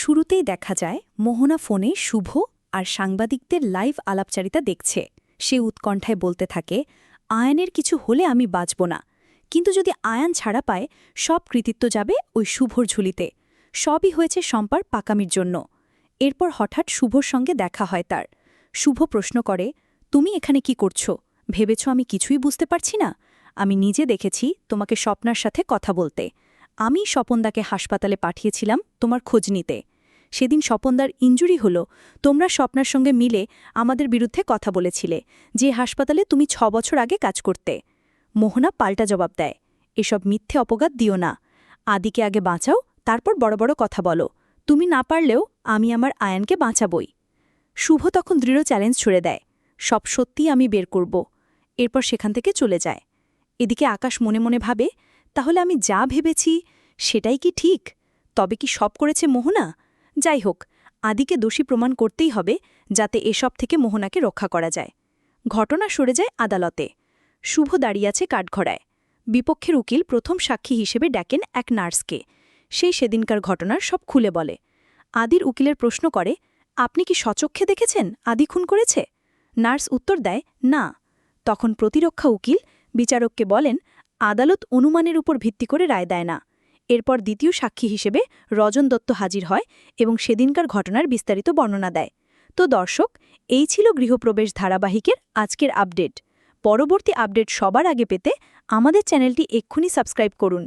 শুরুতেই দেখা যায় মোহনা ফোনে শুভ আর সাংবাদিকদের লাইভ আলাপচারিতা দেখছে। সে উৎকণ্ঠায় বলতে থাকে, আয়ানের কিছু হলে আমি বাঁচব না, কিন্তু যদি আয়ান ছাড়া পায় সব কৃতিত্ব যাবে ওই শুভর ঝুলিতে। সবই হয়েছে শম্পার পাকামির জন্য। এরপর হঠাৎ শুভর সঙ্গে দেখা হয় তার। শুভ প্রশ্ন করে, তুমি এখানে কি করছো? ভেবেছ আমি কিছুই বুঝতে পারছি না? আমি নিজে দেখেছি তোমাকে স্বপ্নার সাথে কথা বলতে। আমি স্বপনদাকে হাসপাতালে পাঠিয়েছিলাম তোমার খোঁজ নিতে। সেদিন স্বপনদার ইনজুরি হলো, তোমরা স্বপ্নার সঙ্গে মিলে আমাদের বিরুদ্ধে কথা বলেছিলে, যে হাসপাতালে তুমি 6 বছর আগে কাজ করতে। মোহনা পাল্টা জবাব দেয়, এসব মিথ্যে অপঘাত দিও না। আদিকে আগে বাঁচাও, তারপর বড় বড় কথা বলো। তুমি না পারলেও আমি আমার আয়ানকে বাঁচাবই। শুভ তখন দৃঢ় চ্যালেঞ্জ ছুড়ে দেয়, সব সত্যি আমি বের করব। এরপর সেখান থেকে চলে যায়। এদিকে আকাশ মনে মনে ভাবে, তাহলে আমি যা ভেবেছি সেটাই কি ঠিক? তবে কি সব করেছে মোহনা? যাই হোক, আদিকে দোষী প্রমাণ করতেই হবে, যাতে এসব থেকে মোহনাকে রক্ষা করা যায়। ঘটনা সরে যায় আদালতে। শুভ দাঁড়িয়ে আছে কাঠঘড়ায়। বিপক্ষের উকিল প্রথম সাক্ষী হিসেবে ডাকেন এক নার্সকে। সেই সেদিনকার ঘটনার সব খুলে বলে। আদির উকিলের প্রশ্ন করে, আপনি কি স্বচক্ষে দেখেছেন আদি খুন করেছে? নার্স উত্তর দেয়, না। তখন প্রতিরক্ষা উকিল বিচারককে বলেন, আদালত অনুমানের উপর ভিত্তি করে রায় দেয় না। এরপর দ্বিতীয় সাক্ষী হিসেবে রজন দত্ত হাজির হয় এবং সেদিনকার ঘটনার বিস্তারিত বর্ণনা দেয়। তো দর্শক, এই ছিল গৃহপ্রবেশ ধারাবাহিকের আজকের আপডেট। পরবর্তী আপডেট সবার আগে পেতে আমাদের চ্যানেলটি এক্ষুনি সাবস্ক্রাইব করুন।